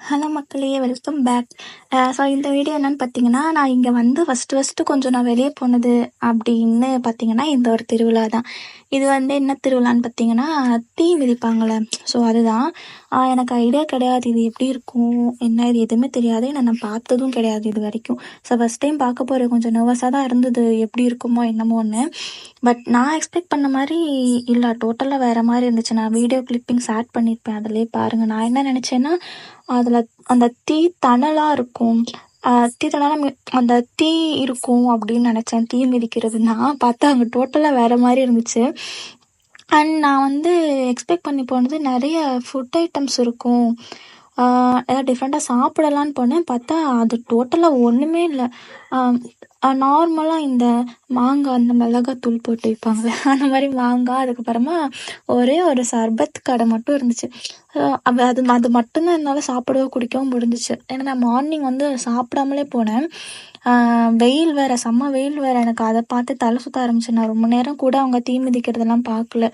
Hello மக்களே, welcome back. So இந்த video என்னன்னு பார்த்தீங்கன்னா, நான் இங்கே வந்து ஃபஸ்ட்டு கொஞ்சம் நான் வெளியே போனது அப்படின்னு பார்த்தீங்கன்னா, இந்த ஒரு திருவிழா தான். இது வந்து என்ன திருவிழான்னு பார்த்தீங்கன்னா, தீ மிதிப்பாங்கள்ல, ஸோ அதுதான். எனக்கு ஐடியா கிடையாது இது எப்படி இருக்கும், என்ன இது எதுவுமே தெரியாது. நான் பார்த்ததும் கிடையாது இது வரைக்கும். ஸோ ஃபஸ்ட் டைம் பார்க்க போகிறேன். கொஞ்சம் நர்வஸாக தான் இருந்தது, எப்படி இருக்குமோ என்னமோன்னு. பட் நான் எக்ஸ்பெக்ட் பண்ண மாதிரி இல்லை, டோட்டலாக வேறு மாதிரி இருந்துச்சு. நான் வீடியோ கிளிப்பிங்ஸ் ஆட் பண்ணியிருப்பேன், அதிலே பாருங்கள். நான் என்ன நினச்சேன்னா, அதில் அந்த தீ தணலாக இருக்கும், தீ தணலாக அந்த தீ இருக்கும் அப்படின்னு நினச்சேன். தீ மிதிக்கிறதுனா பார்த்தா அங்கே டோட்டலாக வேறு மாதிரி இருந்துச்சு. அண்ட் நான் வந்து எக்ஸ்பெக்ட் பண்ணி போனது நிறைய ஃபுட் ஐட்டம்ஸ் இருக்கும், ஏதாவது டிஃப்ரெண்ட்டாக சாப்பிடலான்னு போனேன். பார்த்தா அது டோட்டலாக ஒன்றுமே இல்லை. நார்மலாக இந்த மாங்காய், அந்த மிளகாத்தூள் போட்டு வைப்பாங்கள்ல, அந்த மாதிரி மாங்காய், அதுக்கப்புறமா ஒரே ஒரு சர்பத் கடை மட்டும் இருந்துச்சு. அது அது மட்டும்தான் என்னால் சாப்பிடவோ குடிக்கவும் முடிஞ்சிச்சு. ஏன்னா நான் மார்னிங் வந்து சாப்பிடாமலே போனேன். வெயில் வேறு, செம்ம வெயில் வேறு. எனக்கு அதை பார்த்து தலை சுற்ற ஆரம்பிச்சு. நான் ரொம்ப நேரம் கூட அவங்க தீ மிதிக்கிறதெல்லாம் பார்க்கல.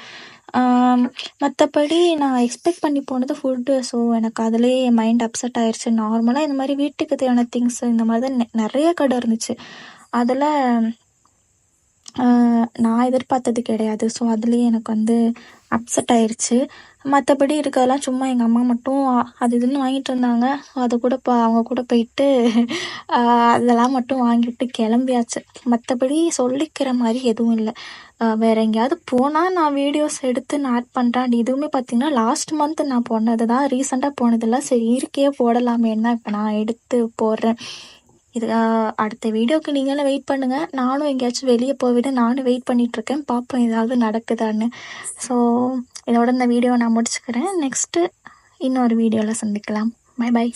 மற்றபடி நான் எக்ஸ்பெக்ட் பண்ணி போனது ஃபுட்டு. ஸோ எனக்கு அதுலேயே என் மைண்ட் அப்செட் ஆயிடுச்சு. நார்மலாக இந்த மாதிரி வீட்டுக்கு தேவையான திங்ஸ் இந்த மாதிரி தான் நிறைய கடை இருந்துச்சு. அதில் நான் எதிர்பார்த்தது கிடையாது. ஸோ அதுலேயே எனக்கு வந்து அப்செட் ஆயிடுச்சு. மற்றபடி இருக்கிறதெல்லாம் சும்மா எங்கள் அம்மா மட்டும் அது இதுன்னு வாங்கிட்டு இருந்தாங்க. அது கூட அவங்க கூட போயிட்டு அதெல்லாம் மட்டும் வாங்கிட்டு கிளம்பியாச்சு. மற்றபடி சொல்லிக்கிற மாதிரி எதுவும் இல்லை. வேறு எங்கேயாவது போனால் நான் வீடியோஸ் எடுத்து நான் ஆட் பண்ணுறேன். அது இதுவுமே பார்த்திங்கன்னா லாஸ்ட் மந்த் நான் போனது தான், ரீசெண்டாக போனதில்லை. சரி இருக்கே போடலாமேன்னு தான் இப்போ நான் எடுத்து போடுறேன். இது அடுத்த வீடியோவுக்கு நீங்களும் வெயிட் பண்ணுங்கள். நானும் எங்கேயாச்சும் வெளியே போய்விட நானும் வெயிட் பண்ணிகிட்ருக்கேன். பார்ப்போம் ஏதாவது நடக்குதான்னு. ஸோ இதோட இந்த வீடியோவை நான் முடிச்சுக்கிறேன். நெக்ஸ்ட்டு இன்னொரு வீடியோவில் சந்திக்கலாம். Bye by.